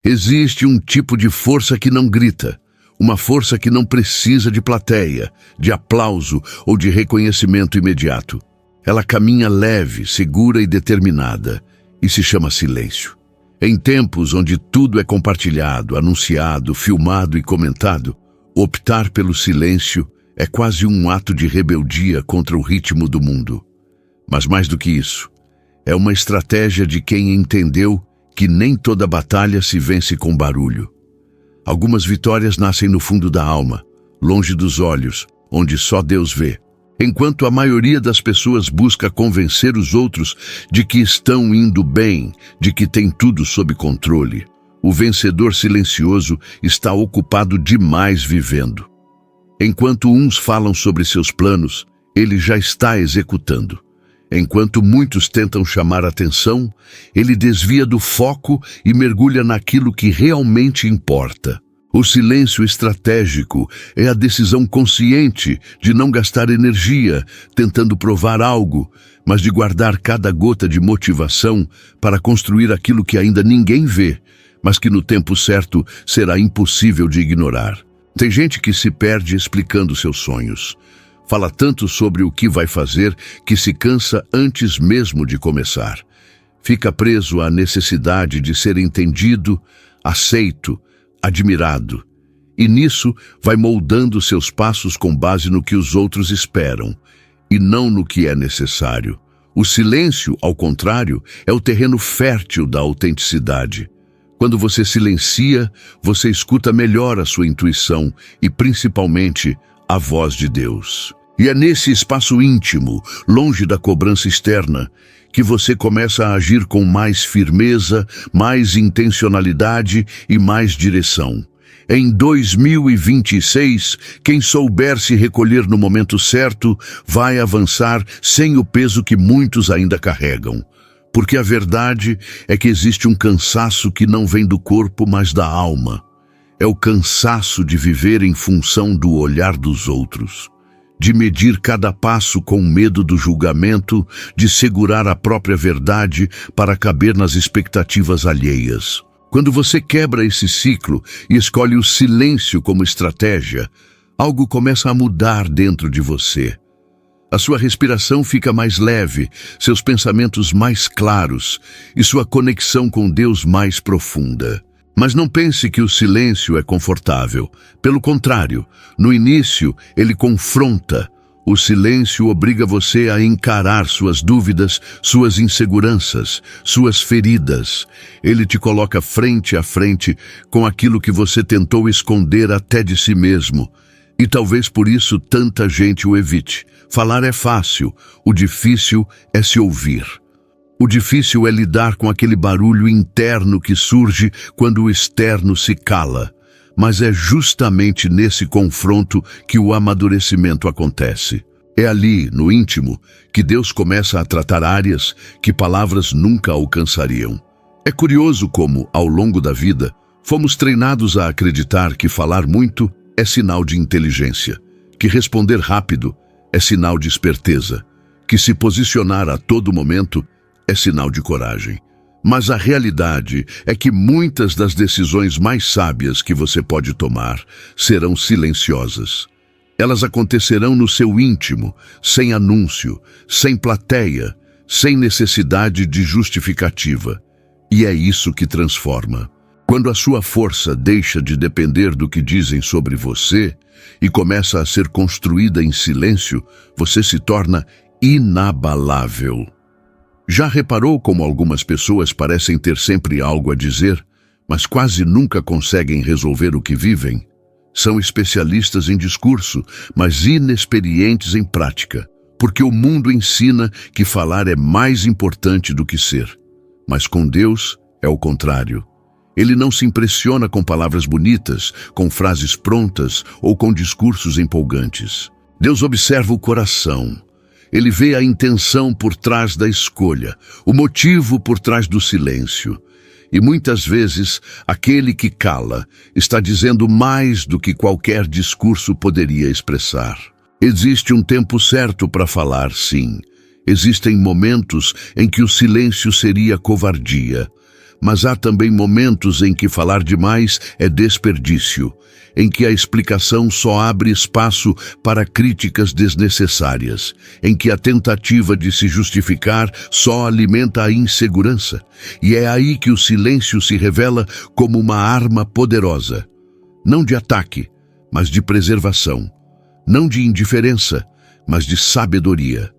Existe um tipo de força que não grita, uma força que não precisa de plateia, de aplauso ou de reconhecimento imediato. Ela caminha leve, segura e determinada, e se chama silêncio. Em tempos onde tudo é compartilhado, anunciado, filmado e comentado, optar pelo silêncio é quase um ato de rebeldia contra o ritmo do mundo. Mas mais do que isso, é uma estratégia de quem entendeu que nem toda batalha se vence com barulho. Algumas vitórias nascem no fundo da alma, longe dos olhos, onde só Deus vê. Enquanto a maioria das pessoas busca convencer os outros de que estão indo bem, de que tem tudo sob controle, o vencedor silencioso está ocupado demais vivendo. Enquanto uns falam sobre seus planos, ele já está executando. Enquanto muitos tentam chamar atenção, ele desvia do foco e mergulha naquilo que realmente importa. O silêncio estratégico é a decisão consciente de não gastar energia tentando provar algo, mas de guardar cada gota de motivação para construir aquilo que ainda ninguém vê, mas que no tempo certo será impossível de ignorar. Tem gente que se perde explicando seus sonhos. Fala tanto sobre o que vai fazer que se cansa antes mesmo de começar. Fica preso à necessidade de ser entendido, aceito, admirado. E nisso vai moldando seus passos com base no que os outros esperam, e não no que é necessário. O silêncio, ao contrário, é o terreno fértil da autenticidade. Quando você silencia, você escuta melhor a sua intuição e, principalmente, a voz de Deus. E é nesse espaço íntimo, longe da cobrança externa, que você começa a agir com mais firmeza, mais intencionalidade e mais direção. Em 2026, quem souber se recolher no momento certo, vai avançar sem o peso que muitos ainda carregam. Porque a verdade é que existe um cansaço que não vem do corpo, mas da alma. É o cansaço de viver em função do olhar dos outros, de medir cada passo com medo do julgamento, de segurar a própria verdade para caber nas expectativas alheias. Quando você quebra esse ciclo e escolhe o silêncio como estratégia, algo começa a mudar dentro de você. A sua respiração fica mais leve, seus pensamentos mais claros e sua conexão com Deus mais profunda. Mas não pense que o silêncio é confortável. Pelo contrário, no início ele confronta. O silêncio obriga você a encarar suas dúvidas, suas inseguranças, suas feridas. Ele te coloca frente a frente com aquilo que você tentou esconder até de si mesmo. E talvez por isso tanta gente o evite. Falar é fácil, o difícil é se ouvir. O difícil é lidar com aquele barulho interno que surge quando o externo se cala. Mas é justamente nesse confronto que o amadurecimento acontece. É ali, no íntimo, que Deus começa a tratar áreas que palavras nunca alcançariam. É curioso como, ao longo da vida, fomos treinados a acreditar que falar muito é sinal de inteligência, que responder rápido é sinal de esperteza, que se posicionar a todo momento é sinal de coragem. Mas a realidade é que muitas das decisões mais sábias que você pode tomar serão silenciosas. Elas acontecerão no seu íntimo, sem anúncio, sem plateia, sem necessidade de justificativa. E é isso que transforma. Quando a sua força deixa de depender do que dizem sobre você e começa a ser construída em silêncio, você se torna inabalável. Já reparou como algumas pessoas parecem ter sempre algo a dizer, mas quase nunca conseguem resolver o que vivem? São especialistas em discurso, mas inexperientes em prática, porque o mundo ensina que falar é mais importante do que ser. Mas com Deus é o contrário. Ele não se impressiona com palavras bonitas, com frases prontas ou com discursos empolgantes. Deus observa o coração. Ele vê a intenção por trás da escolha, o motivo por trás do silêncio. E muitas vezes, aquele que cala está dizendo mais do que qualquer discurso poderia expressar. Existe um tempo certo para falar, sim. Existem momentos em que o silêncio seria covardia. Mas há também momentos em que falar demais é desperdício, em que a explicação só abre espaço para críticas desnecessárias, em que a tentativa de se justificar só alimenta a insegurança. E é aí que o silêncio se revela como uma arma poderosa, não de ataque, mas de preservação, não de indiferença, mas de sabedoria.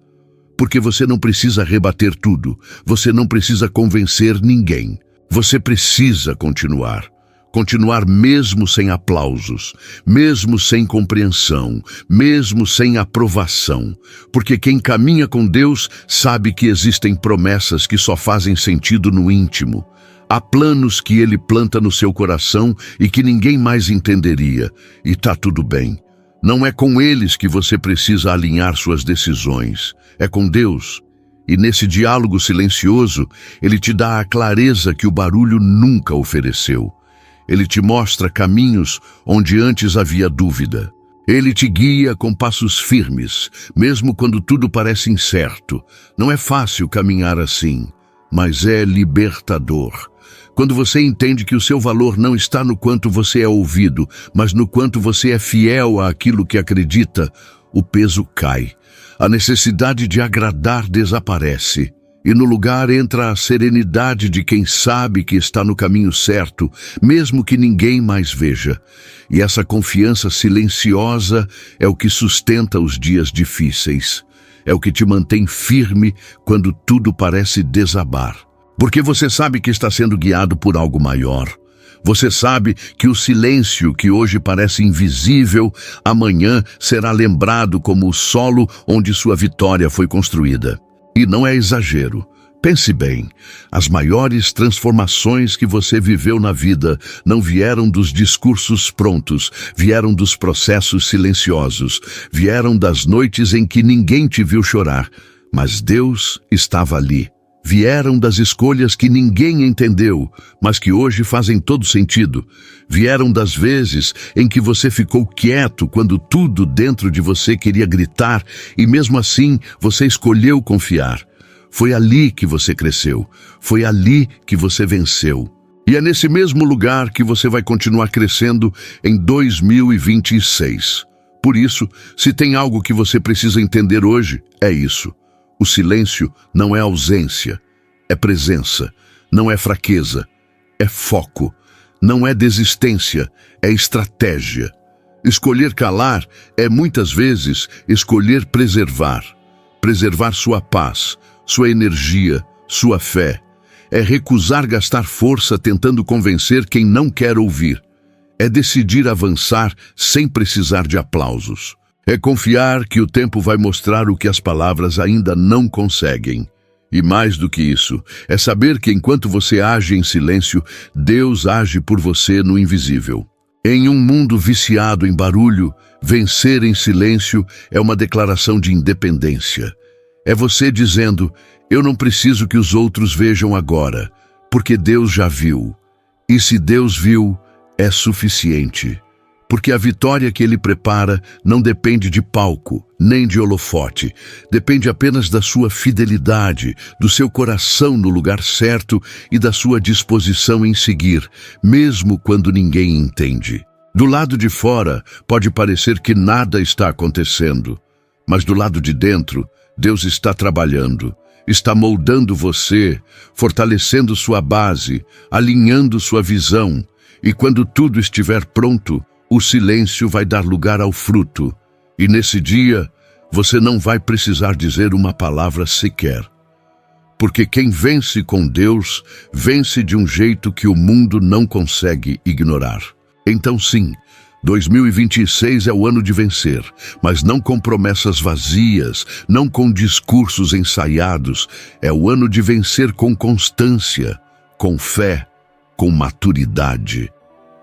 Porque você não precisa rebater tudo, você não precisa convencer ninguém. Você precisa continuar. Continuar mesmo sem aplausos, mesmo sem compreensão, mesmo sem aprovação. Porque quem caminha com Deus sabe que existem promessas que só fazem sentido no íntimo. Há planos que Ele planta no seu coração e que ninguém mais entenderia. E tá tudo bem. Não é com eles que você precisa alinhar suas decisões. É com Deus. E nesse diálogo silencioso, Ele te dá a clareza que o barulho nunca ofereceu. Ele te mostra caminhos onde antes havia dúvida. Ele te guia com passos firmes, mesmo quando tudo parece incerto. Não é fácil caminhar assim, mas é libertador. Quando você entende que o seu valor não está no quanto você é ouvido, mas no quanto você é fiel àquilo que acredita, o peso cai. A necessidade de agradar desaparece. E no lugar entra a serenidade de quem sabe que está no caminho certo, mesmo que ninguém mais veja. E essa confiança silenciosa é o que sustenta os dias difíceis. É o que te mantém firme quando tudo parece desabar. Porque você sabe que está sendo guiado por algo maior. Você sabe que o silêncio que hoje parece invisível, amanhã será lembrado como o solo onde sua vitória foi construída. E não é exagero. Pense bem, as maiores transformações que você viveu na vida não vieram dos discursos prontos, vieram dos processos silenciosos, vieram das noites em que ninguém te viu chorar, mas Deus estava ali. Vieram das escolhas que ninguém entendeu, mas que hoje fazem todo sentido. Vieram das vezes em que você ficou quieto quando tudo dentro de você queria gritar e mesmo assim você escolheu confiar. Foi ali que você cresceu, foi ali que você venceu. E é nesse mesmo lugar que você vai continuar crescendo em 2026. Por isso, se tem algo que você precisa entender hoje, é isso. O silêncio não é ausência, é presença. Não é fraqueza, é foco. Não é desistência, é estratégia. Escolher calar é muitas vezes escolher preservar. Preservar sua paz, sua energia, sua fé. É recusar gastar força tentando convencer quem não quer ouvir. É decidir avançar sem precisar de aplausos. É confiar que o tempo vai mostrar o que as palavras ainda não conseguem. E mais do que isso, é saber que enquanto você age em silêncio, Deus age por você no invisível. Em um mundo viciado em barulho, vencer em silêncio é uma declaração de independência. É você dizendo, eu não preciso que os outros vejam agora, porque Deus já viu. E se Deus viu, é suficiente. Porque a vitória que Ele prepara não depende de palco, nem de holofote. Depende apenas da sua fidelidade, do seu coração no lugar certo e da sua disposição em seguir, mesmo quando ninguém entende. Do lado de fora, pode parecer que nada está acontecendo. Mas do lado de dentro, Deus está trabalhando. Está moldando você, fortalecendo sua base, alinhando sua visão. E quando tudo estiver pronto, o silêncio vai dar lugar ao fruto, e nesse dia você não vai precisar dizer uma palavra sequer. Porque quem vence com Deus, vence de um jeito que o mundo não consegue ignorar. Então sim, 2026 é o ano de vencer, mas não com promessas vazias, não com discursos ensaiados. É o ano de vencer com constância, com fé, com maturidade.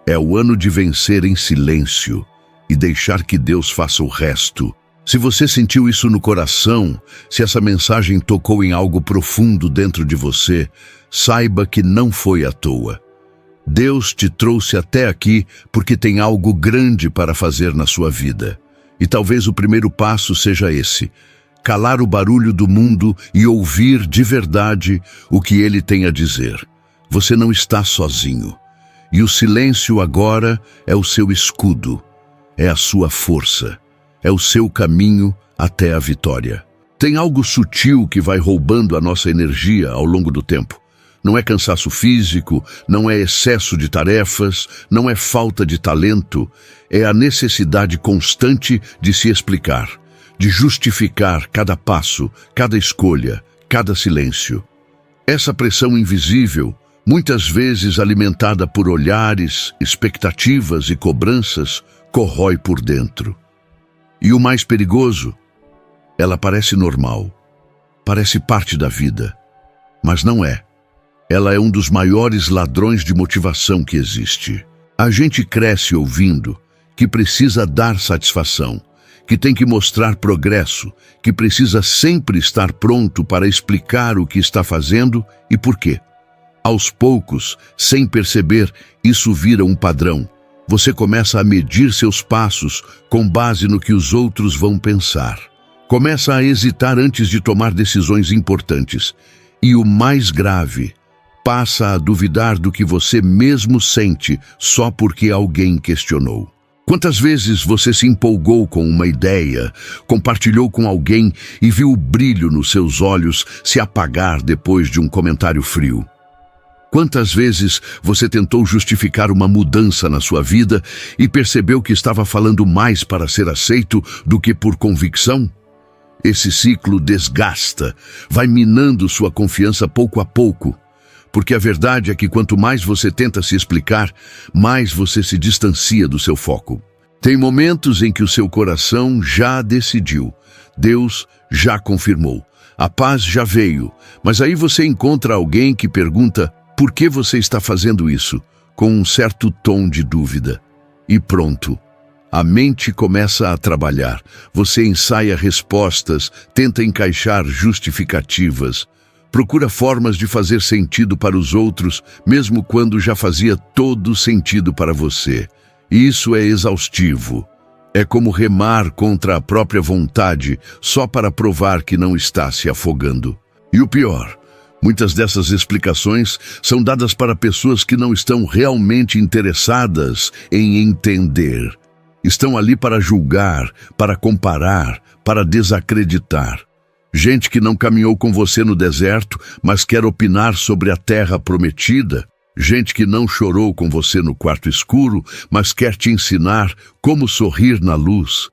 É o ano de vencer em silêncio e deixar que Deus faça o resto. Se você sentiu isso no coração, se essa mensagem tocou em algo profundo dentro de você, saiba que não foi à toa. Deus te trouxe até aqui porque tem algo grande para fazer na sua vida. E talvez o primeiro passo seja esse: calar o barulho do mundo e ouvir de verdade o que Ele tem a dizer. Você não está sozinho. E o silêncio agora é o seu escudo, é a sua força, é o seu caminho até a vitória. Tem algo sutil que vai roubando a nossa energia ao longo do tempo. Não é cansaço físico, não é excesso de tarefas, não é falta de talento, é a necessidade constante de se explicar, de justificar cada passo, cada escolha, cada silêncio. Essa pressão invisível, muitas vezes alimentada por olhares, expectativas e cobranças, corrói por dentro. E o mais perigoso, ela parece normal, parece parte da vida, mas não é. Ela é um dos maiores ladrões de motivação que existe. A gente cresce ouvindo que precisa dar satisfação, que tem que mostrar progresso, que precisa sempre estar pronto para explicar o que está fazendo e por quê. Aos poucos, sem perceber, isso vira um padrão. Você começa a medir seus passos com base no que os outros vão pensar. Começa a hesitar antes de tomar decisões importantes. E o mais grave, passa a duvidar do que você mesmo sente só porque alguém questionou. Quantas vezes você se empolgou com uma ideia, compartilhou com alguém e viu o brilho nos seus olhos se apagar depois de um comentário frio? Quantas vezes você tentou justificar uma mudança na sua vida e percebeu que estava falando mais para ser aceito do que por convicção? Esse ciclo desgasta, vai minando sua confiança pouco a pouco. Porque a verdade é que quanto mais você tenta se explicar, mais você se distancia do seu foco. Tem momentos em que o seu coração já decidiu, Deus já confirmou, a paz já veio, mas aí você encontra alguém que pergunta por que você está fazendo isso, com um certo tom de dúvida. E pronto, a mente começa a trabalhar, você ensaia respostas, tenta encaixar justificativas, procura formas de fazer sentido para os outros, mesmo quando já fazia todo sentido para você. E isso é exaustivo. É como remar contra a própria vontade, só para provar que não está se afogando. E o pior, muitas dessas explicações são dadas para pessoas que não estão realmente interessadas em entender. Estão ali para julgar, para comparar, para desacreditar. Gente que não caminhou com você no deserto, mas quer opinar sobre a terra prometida. Gente que não chorou com você no quarto escuro, mas quer te ensinar como sorrir na luz.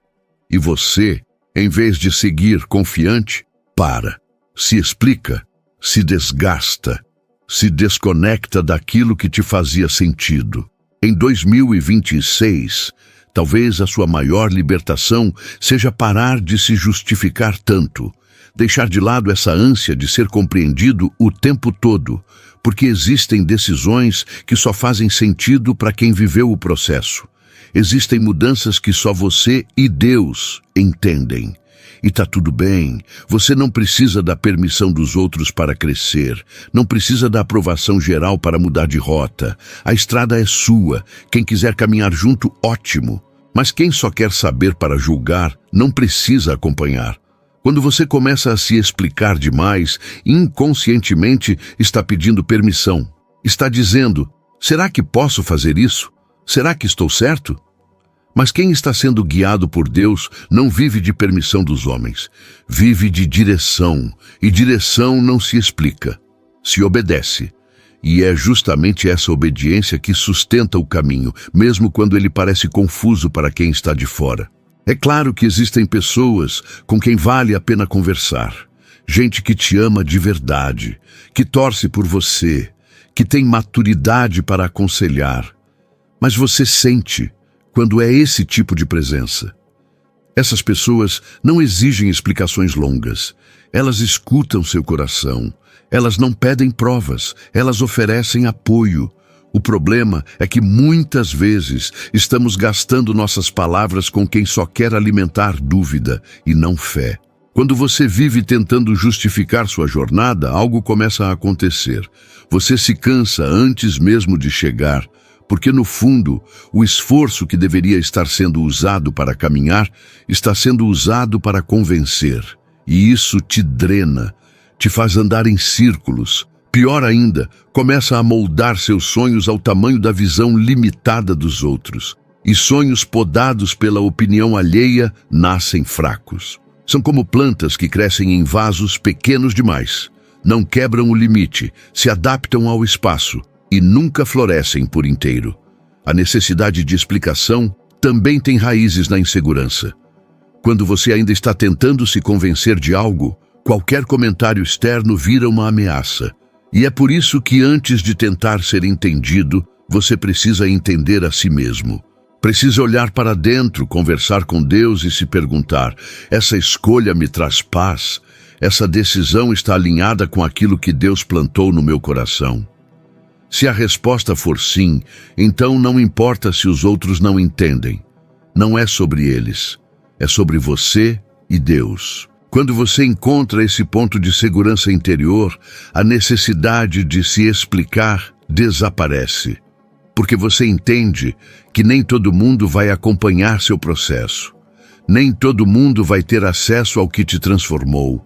E você, em vez de seguir confiante, para, se explica, se desgasta, se desconecta daquilo que te fazia sentido. Em 2026, talvez a sua maior libertação seja parar de se justificar tanto, deixar de lado essa ânsia de ser compreendido o tempo todo, porque existem decisões que só fazem sentido para quem viveu o processo. Existem mudanças que só você e Deus entendem. E tá tudo bem, você não precisa da permissão dos outros para crescer, não precisa da aprovação geral para mudar de rota. A estrada é sua, quem quiser caminhar junto, ótimo. Mas quem só quer saber para julgar, não precisa acompanhar. Quando você começa a se explicar demais, inconscientemente está pedindo permissão. Está dizendo, será que posso fazer isso? Será que estou certo? Mas quem está sendo guiado por Deus não vive de permissão dos homens. Vive de direção, e direção não se explica, se obedece. E é justamente essa obediência que sustenta o caminho, mesmo quando ele parece confuso para quem está de fora. É claro que existem pessoas com quem vale a pena conversar. Gente que te ama de verdade, que torce por você, que tem maturidade para aconselhar. Mas você sente quando é esse tipo de presença. Essas pessoas não exigem explicações longas. Elas escutam seu coração. Elas não pedem provas. Elas oferecem apoio. O problema é que muitas vezes estamos gastando nossas palavras com quem só quer alimentar dúvida e não fé. Quando você vive tentando justificar sua jornada, algo começa a acontecer. Você se cansa antes mesmo de chegar, porque no fundo, o esforço que deveria estar sendo usado para caminhar está sendo usado para convencer. E isso te drena, te faz andar em círculos, Pior ainda, começa a moldar seus sonhos ao tamanho da visão limitada dos outros. E sonhos podados pela opinião alheia nascem fracos. São como plantas que crescem em vasos pequenos demais. Não quebram o limite, se adaptam ao espaço e nunca florescem por inteiro. A necessidade de explicação também tem raízes na insegurança. Quando você ainda está tentando se convencer de algo, qualquer comentário externo vira uma ameaça. E é por isso que antes de tentar ser entendido, você precisa entender a si mesmo. Precisa olhar para dentro, conversar com Deus e se perguntar: essa escolha me traz paz? Essa decisão está alinhada com aquilo que Deus plantou no meu coração? Se a resposta for sim, então não importa se os outros não entendem. Não é sobre eles, é sobre você e Deus. Quando você encontra esse ponto de segurança interior, a necessidade de se explicar desaparece. Porque você entende que nem todo mundo vai acompanhar seu processo. Nem todo mundo vai ter acesso ao que te transformou.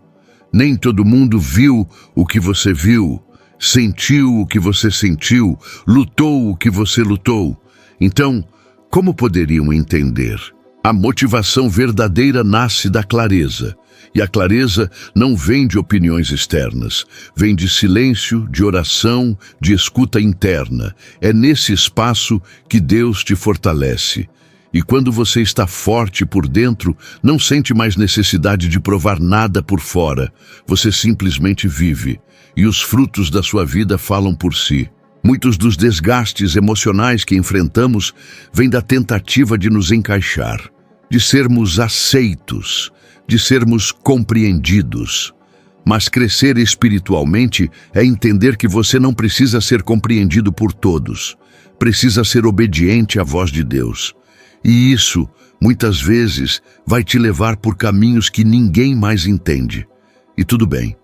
Nem todo mundo viu o que você viu, sentiu o que você sentiu, lutou o que você lutou. Então, como poderiam entender? A motivação verdadeira nasce da clareza. E a clareza não vem de opiniões externas, vem de silêncio, de oração, de escuta interna. É nesse espaço que Deus te fortalece. E quando você está forte por dentro, não sente mais necessidade de provar nada por fora. Você simplesmente vive, e os frutos da sua vida falam por si. Muitos dos desgastes emocionais que enfrentamos vêm da tentativa de nos encaixar, de sermos aceitos, de sermos compreendidos. Mas crescer espiritualmente é entender que você não precisa ser compreendido por todos. Precisa ser obediente à voz de Deus. E isso, muitas vezes, vai te levar por caminhos que ninguém mais entende. E tudo bem,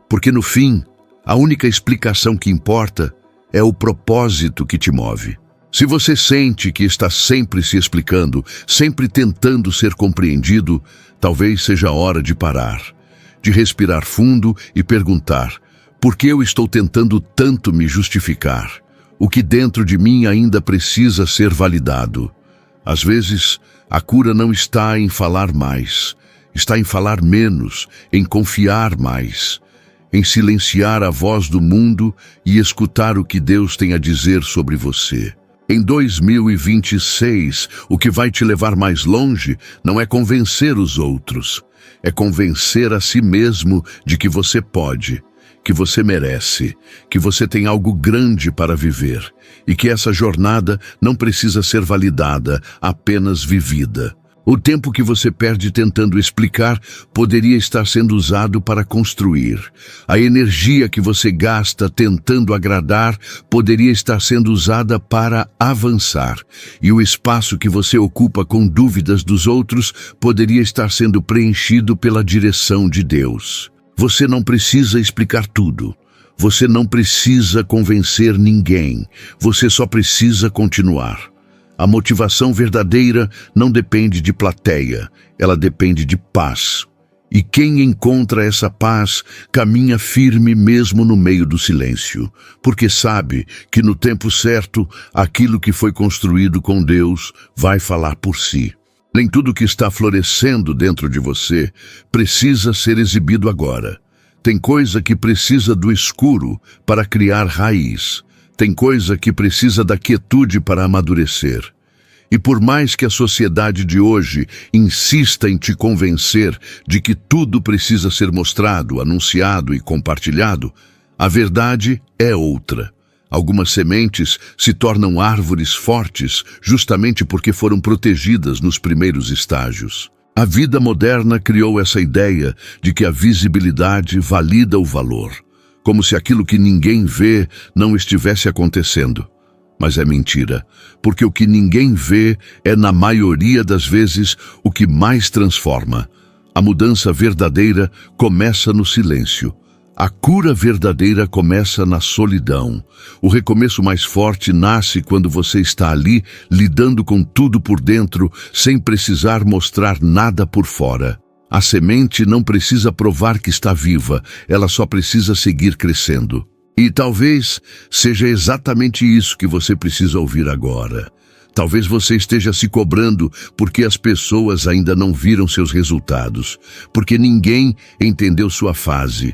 porque no fim, a única explicação que importa é o propósito que te move. Se você sente que está sempre se explicando, sempre tentando ser compreendido, talvez seja a hora de parar, de respirar fundo e perguntar: por que eu estou tentando tanto me justificar? O que dentro de mim ainda precisa ser validado? Às vezes, a cura não está em falar mais, está em falar menos, em confiar mais, em silenciar a voz do mundo e escutar o que Deus tem a dizer sobre você. Em 2026, o que vai te levar mais longe não é convencer os outros, é convencer a si mesmo de que você pode, que você merece, que você tem algo grande para viver e que essa jornada não precisa ser validada, apenas vivida. O tempo que você perde tentando explicar poderia estar sendo usado para construir. A energia que você gasta tentando agradar poderia estar sendo usada para avançar. E o espaço que você ocupa com dúvidas dos outros poderia estar sendo preenchido pela direção de Deus. Você não precisa explicar tudo. Você não precisa convencer ninguém. Você só precisa continuar. A motivação verdadeira não depende de plateia, ela depende de paz. E quem encontra essa paz caminha firme mesmo no meio do silêncio, porque sabe que no tempo certo, aquilo que foi construído com Deus vai falar por si. Nem tudo que está florescendo dentro de você precisa ser exibido agora. Tem coisa que precisa do escuro para criar raiz. Tem coisa que precisa da quietude para amadurecer. E por mais que a sociedade de hoje insista em te convencer de que tudo precisa ser mostrado, anunciado e compartilhado, a verdade é outra. Algumas sementes se tornam árvores fortes justamente porque foram protegidas nos primeiros estágios. A vida moderna criou essa ideia de que a visibilidade valida o valor, como se aquilo que ninguém vê não estivesse acontecendo. Mas é mentira, porque o que ninguém vê é, na maioria das vezes, o que mais transforma. A mudança verdadeira começa no silêncio. A cura verdadeira começa na solidão. O recomeço mais forte nasce quando você está ali, lidando com tudo por dentro, sem precisar mostrar nada por fora. A semente não precisa provar que está viva, ela só precisa seguir crescendo. E talvez seja exatamente isso que você precisa ouvir agora. Talvez você esteja se cobrando porque as pessoas ainda não viram seus resultados, porque ninguém entendeu sua fase,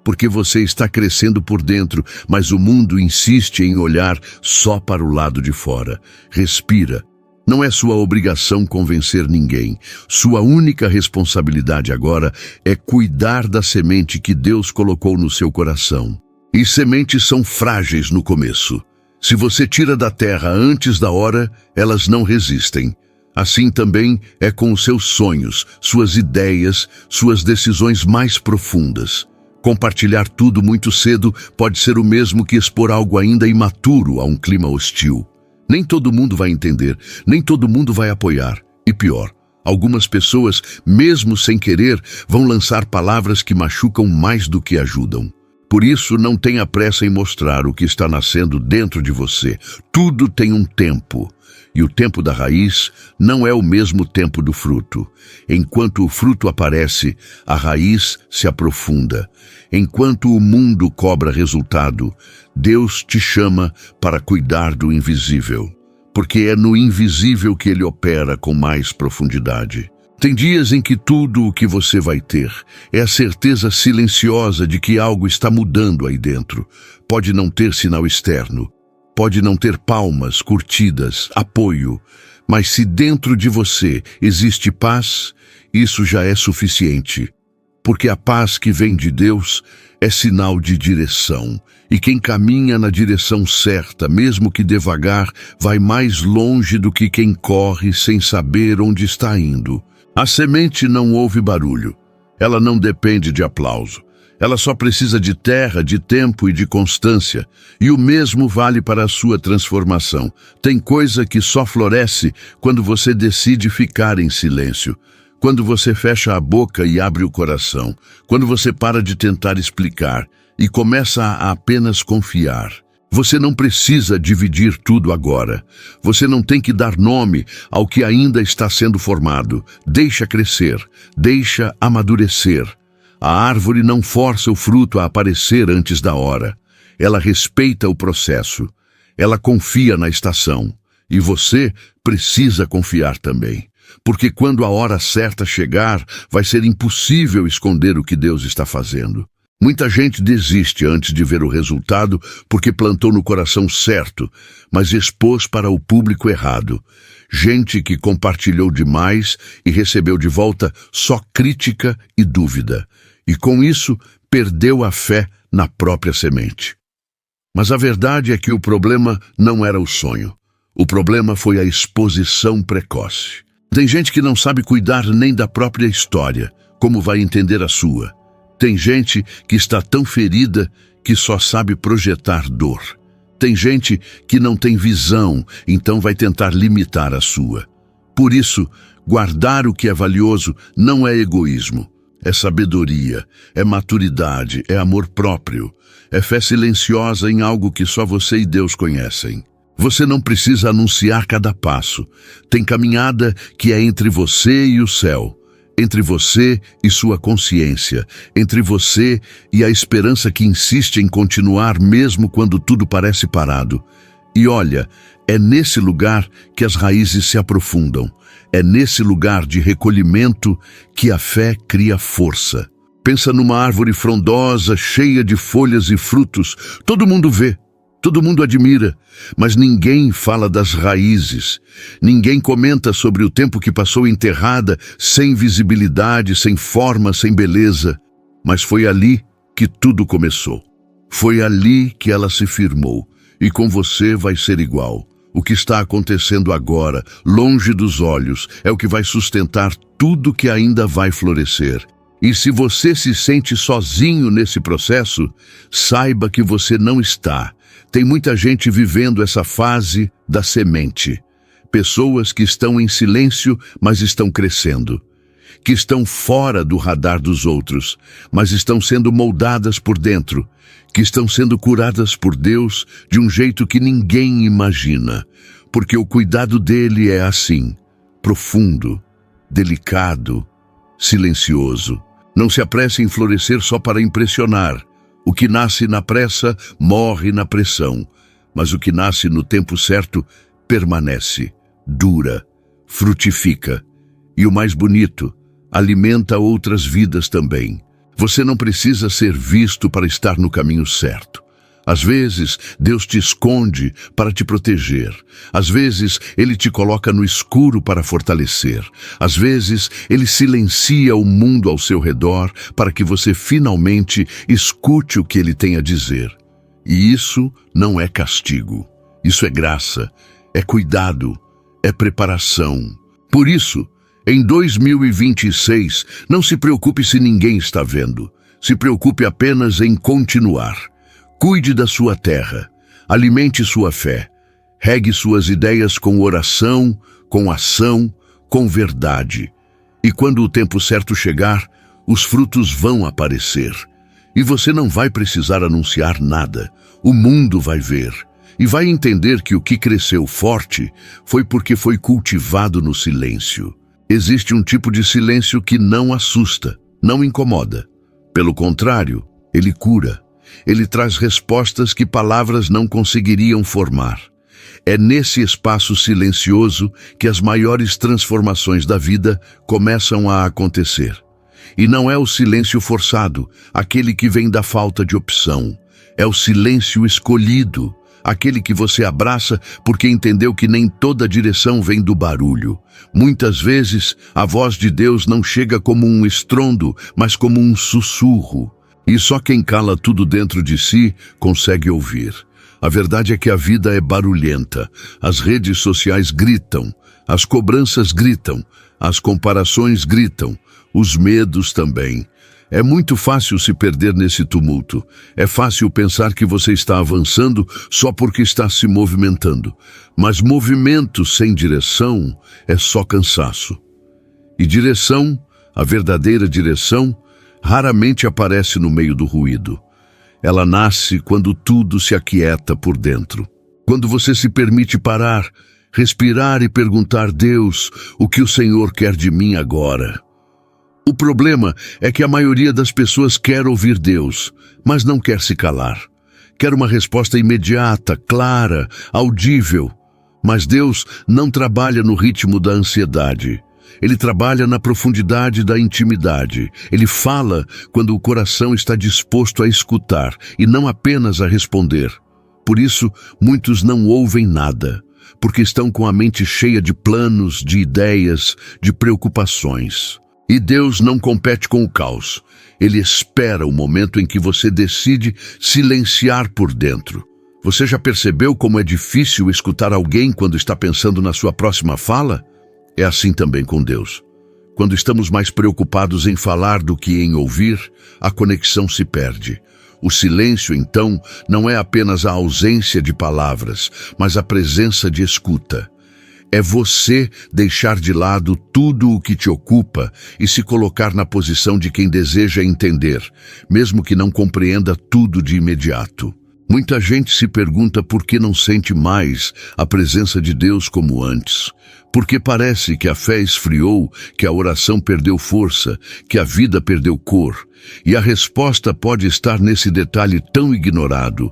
porque você está crescendo por dentro, mas o mundo insiste em olhar só para o lado de fora. Respira. Não é sua obrigação convencer ninguém. Sua única responsabilidade agora é cuidar da semente que Deus colocou no seu coração. E sementes são frágeis no começo. Se você tira da terra antes da hora, elas não resistem. Assim também é com os seus sonhos, suas ideias, suas decisões mais profundas. Compartilhar tudo muito cedo pode ser o mesmo que expor algo ainda imaturo a um clima hostil. Nem todo mundo vai entender, nem todo mundo vai apoiar. E pior, algumas pessoas, mesmo sem querer, vão lançar palavras que machucam mais do que ajudam. Por isso, não tenha pressa em mostrar o que está nascendo dentro de você. Tudo tem um tempo. E o tempo da raiz não é o mesmo tempo do fruto. Enquanto o fruto aparece, a raiz se aprofunda. Enquanto o mundo cobra resultado, Deus te chama para cuidar do invisível. Porque é no invisível que Ele opera com mais profundidade. Tem dias em que tudo o que você vai ter é a certeza silenciosa de que algo está mudando aí dentro. Pode não ter sinal externo, pode não ter palmas, curtidas, apoio, mas se dentro de você existe paz, isso já é suficiente. Porque a paz que vem de Deus é sinal de direção. E quem caminha na direção certa, mesmo que devagar, vai mais longe do que quem corre sem saber onde está indo. A semente não ouve barulho. Ela não depende de aplauso. Ela só precisa de terra, de tempo e de constância. E o mesmo vale para a sua transformação. Tem coisa que só floresce quando você decide ficar em silêncio. Quando você fecha a boca e abre o coração. Quando você para de tentar explicar e começa a apenas confiar. Você não precisa dividir tudo agora. Você não tem que dar nome ao que ainda está sendo formado. Deixa crescer, deixa amadurecer. A árvore não força o fruto a aparecer antes da hora. Ela respeita o processo. Ela confia na estação. E você precisa confiar também. Porque quando a hora certa chegar, vai ser impossível esconder o que Deus está fazendo. Muita gente desiste antes de ver o resultado porque plantou no coração certo, mas expôs para o público errado. Gente que compartilhou demais e recebeu de volta só crítica e dúvida. E com isso, perdeu a fé na própria semente. Mas a verdade é que o problema não era o sonho. O problema foi a exposição precoce. Tem gente que não sabe cuidar nem da própria história, como vai entender a sua. Tem gente que está tão ferida que só sabe projetar dor. Tem gente que não tem visão, então vai tentar limitar a sua. Por isso, guardar o que é valioso não é egoísmo. É sabedoria, é maturidade, é amor próprio. É fé silenciosa em algo que só você e Deus conhecem. Você não precisa anunciar cada passo. Tem caminhada que é entre você e o céu. Entre você e sua consciência, entre você e a esperança que insiste em continuar mesmo quando tudo parece parado. E olha, é nesse lugar que as raízes se aprofundam. É nesse lugar de recolhimento que a fé cria força. Pensa numa árvore frondosa, cheia de folhas e frutos. Todo mundo vê. Todo mundo admira, mas ninguém fala das raízes. Ninguém comenta sobre o tempo que passou enterrada, sem visibilidade, sem forma, sem beleza. Mas foi ali que tudo começou. Foi ali que ela se firmou. E com você vai ser igual. O que está acontecendo agora, longe dos olhos, é o que vai sustentar tudo que ainda vai florescer. E se você se sente sozinho nesse processo, saiba que você não está. Tem muita gente vivendo essa fase da semente. Pessoas que estão em silêncio, mas estão crescendo. Que estão fora do radar dos outros, mas estão sendo moldadas por dentro. Que estão sendo curadas por Deus de um jeito que ninguém imagina. Porque o cuidado dele é assim, profundo, delicado, silencioso. Não se apresse em florescer só para impressionar. O que nasce na pressa morre na pressão, mas o que nasce no tempo certo permanece, dura, frutifica. E o mais bonito, alimenta outras vidas também. Você não precisa ser visto para estar no caminho certo. Às vezes, Deus te esconde para te proteger. Às vezes, Ele te coloca no escuro para fortalecer. Às vezes, Ele silencia o mundo ao seu redor para que você finalmente escute o que Ele tem a dizer. E isso não é castigo. Isso é graça, é cuidado, é preparação. Por isso, em 2026, não se preocupe se ninguém está vendo. Se preocupe apenas em continuar. Cuide da sua terra, alimente sua fé, regue suas ideias com oração, com ação, com verdade. E quando o tempo certo chegar, os frutos vão aparecer. E você não vai precisar anunciar nada. O mundo vai ver e vai entender que o que cresceu forte foi porque foi cultivado no silêncio. Existe um tipo de silêncio que não assusta, não incomoda. Pelo contrário, ele cura. Ele traz respostas que palavras não conseguiriam formar. É nesse espaço silencioso que as maiores transformações da vida começam a acontecer. E não é o silêncio forçado, aquele que vem da falta de opção. É o silêncio escolhido, aquele que você abraça porque entendeu que nem toda direção vem do barulho. Muitas vezes, a voz de Deus não chega como um estrondo, mas como um sussurro. E só quem cala tudo dentro de si consegue ouvir. A verdade é que a vida é barulhenta. As redes sociais gritam, as cobranças gritam, as comparações gritam, os medos também. É muito fácil se perder nesse tumulto. É fácil pensar que você está avançando só porque está se movimentando. Mas movimento sem direção é só cansaço. E direção, a verdadeira direção, raramente aparece no meio do ruído. Ela nasce quando tudo se aquieta por dentro. Quando você se permite parar, respirar e perguntar: Deus, o que o Senhor quer de mim agora? O problema é que a maioria das pessoas quer ouvir Deus, mas não quer se calar. Quer uma resposta imediata, clara, audível. Mas Deus não trabalha no ritmo da ansiedade. Ele trabalha na profundidade da intimidade. Ele fala quando o coração está disposto a escutar e não apenas a responder. Por isso, muitos não ouvem nada, porque estão com a mente cheia de planos, de ideias, de preocupações. E Deus não compete com o caos. Ele espera o momento em que você decide silenciar por dentro. Você já percebeu como é difícil escutar alguém quando está pensando na sua próxima fala? É assim também com Deus. Quando estamos mais preocupados em falar do que em ouvir, a conexão se perde. O silêncio, então, não é apenas a ausência de palavras, mas a presença de escuta. É você deixar de lado tudo o que te ocupa e se colocar na posição de quem deseja entender, mesmo que não compreenda tudo de imediato. Muita gente se pergunta por que não sente mais a presença de Deus como antes. Porque parece que a fé esfriou, que a oração perdeu força, que a vida perdeu cor. E a resposta pode estar nesse detalhe tão ignorado.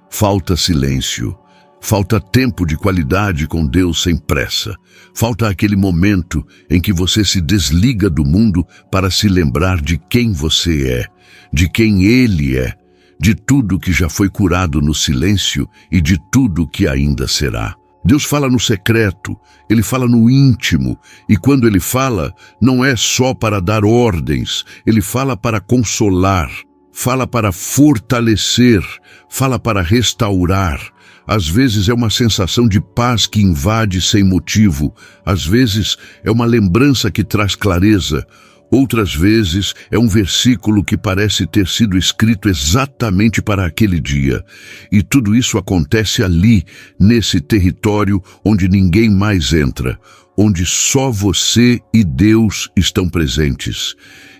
Falta silêncio. Falta tempo de qualidade com Deus sem pressa. Falta aquele momento em que você se desliga do mundo para se lembrar de quem você é, de quem Ele é, de tudo que já foi curado no silêncio e de tudo que ainda será. Deus fala no secreto, Ele fala no íntimo, e quando Ele fala, não é só para dar ordens, Ele fala para consolar, fala para fortalecer, fala para restaurar. Às vezes é uma sensação de paz que invade sem motivo, às vezes é uma lembrança que traz clareza, outras vezes é um versículo que parece ter sido escrito exatamente para aquele dia. E tudo isso acontece ali, nesse território onde ninguém mais entra, onde só você e Deus estão presentes.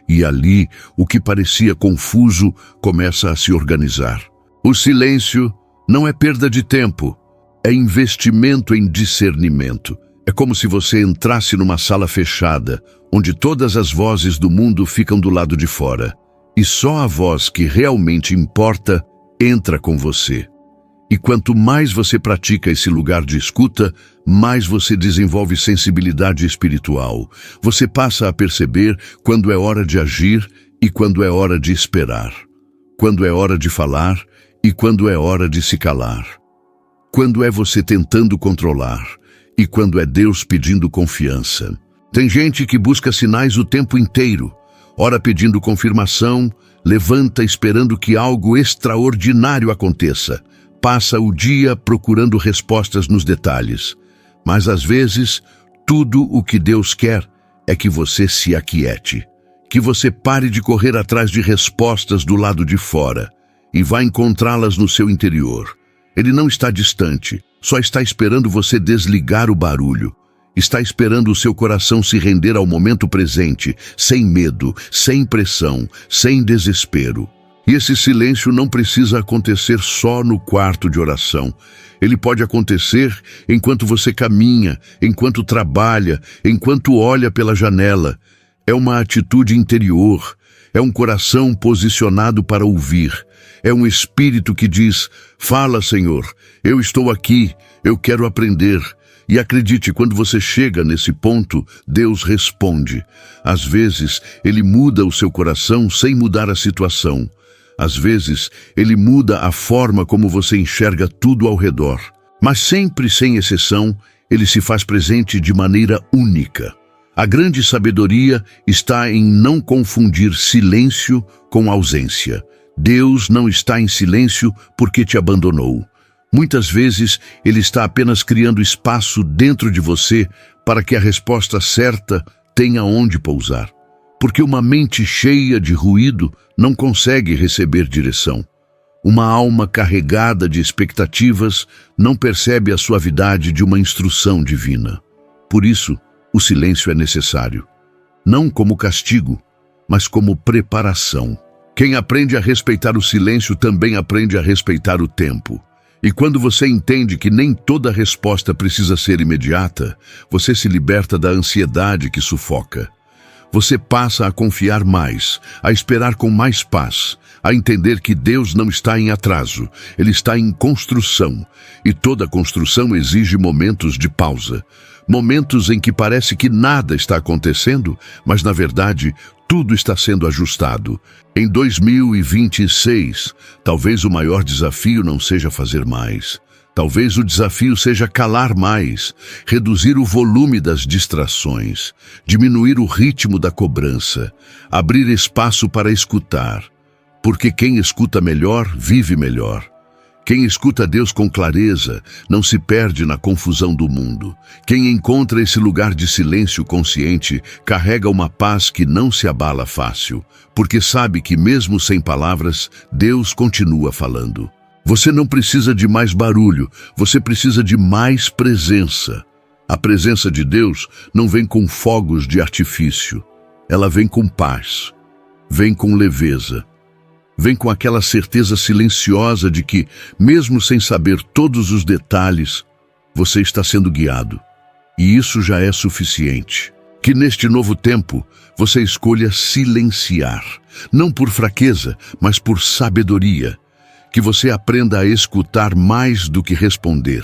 E ali, o que parecia confuso começa a se organizar. O silêncio não é perda de tempo, é investimento em discernimento. É como se você entrasse numa sala fechada, onde todas as vozes do mundo ficam do lado de fora. e só a voz que realmente importa entra com você. E quanto mais você pratica esse lugar de escuta, mais você desenvolve sensibilidade espiritual. Você passa a perceber quando é hora de agir e quando é hora de esperar. Quando é hora de falar e quando é hora de se calar. Quando é você tentando controlar e quando é Deus pedindo confiança. Tem gente que busca sinais o tempo inteiro, ora pedindo confirmação, levanta esperando que algo extraordinário aconteça. Passa o dia procurando respostas nos detalhes. Mas às vezes, tudo o que Deus quer é que você se aquiete. Que você pare de correr atrás de respostas do lado de fora e vá encontrá-las no seu interior. Ele não está distante, só está esperando você desligar o barulho. Está esperando o seu coração se render ao momento presente, sem medo, sem pressão, sem desespero. E esse silêncio não precisa acontecer só no quarto de oração. Ele pode acontecer enquanto você caminha, enquanto trabalha, enquanto olha pela janela. É uma atitude interior, é um coração posicionado para ouvir. É um espírito que diz: fala, Senhor, eu estou aqui, eu quero aprender. E acredite, quando você chega nesse ponto, Deus responde. Às vezes, Ele muda o seu coração sem mudar a situação. Às vezes, Ele muda a forma como você enxerga tudo ao redor. Mas sempre, sem exceção, Ele se faz presente de maneira única. A grande sabedoria está em não confundir silêncio com ausência. Deus não está em silêncio porque te abandonou. Muitas vezes, Ele está apenas criando espaço dentro de você para que a resposta certa tenha onde pousar. Porque uma mente cheia de ruído não consegue receber direção. Uma alma carregada de expectativas não percebe a suavidade de uma instrução divina. Por isso, o silêncio é necessário. Não como castigo, mas como preparação. Quem aprende a respeitar o silêncio também aprende a respeitar o tempo. E quando você entende que nem toda resposta precisa ser imediata, você se liberta da ansiedade que sufoca. Você passa a confiar mais, a esperar com mais paz, a entender que Deus não está em atraso, Ele está em construção. E toda construção exige momentos de pausa. Momentos em que parece que nada está acontecendo, mas na verdade tudo está sendo ajustado. Em 2026, talvez o maior desafio não seja fazer mais. Talvez o desafio seja calar mais, reduzir o volume das distrações, diminuir o ritmo da cobrança, abrir espaço para escutar. Porque quem escuta melhor, vive melhor. Quem escuta Deus com clareza não se perde na confusão do mundo. Quem encontra esse lugar de silêncio consciente carrega uma paz que não se abala fácil, porque sabe que mesmo sem palavras, Deus continua falando. Você não precisa de mais barulho, você precisa de mais presença. A presença de Deus não vem com fogos de artifício, ela vem com paz, vem com leveza. Vem com aquela certeza silenciosa de que, mesmo sem saber todos os detalhes, você está sendo guiado. E isso já é suficiente. Que neste novo tempo, você escolha silenciar, não por fraqueza, mas por sabedoria. Que você aprenda a escutar mais do que responder.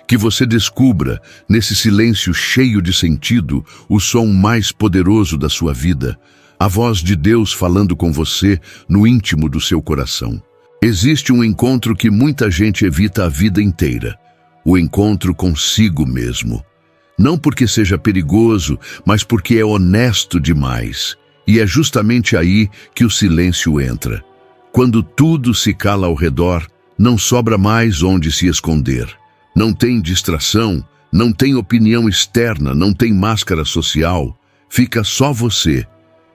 Que você descubra, nesse silêncio cheio de sentido, o som mais poderoso da sua vida. A voz de Deus falando com você no íntimo do seu coração. Existe um encontro que muita gente evita a vida inteira. O encontro consigo mesmo. Não porque seja perigoso, mas porque é honesto demais. E é justamente aí que o silêncio entra. Quando tudo se cala ao redor, não sobra mais onde se esconder. Não tem distração, não tem opinião externa, não tem máscara social. Fica só você.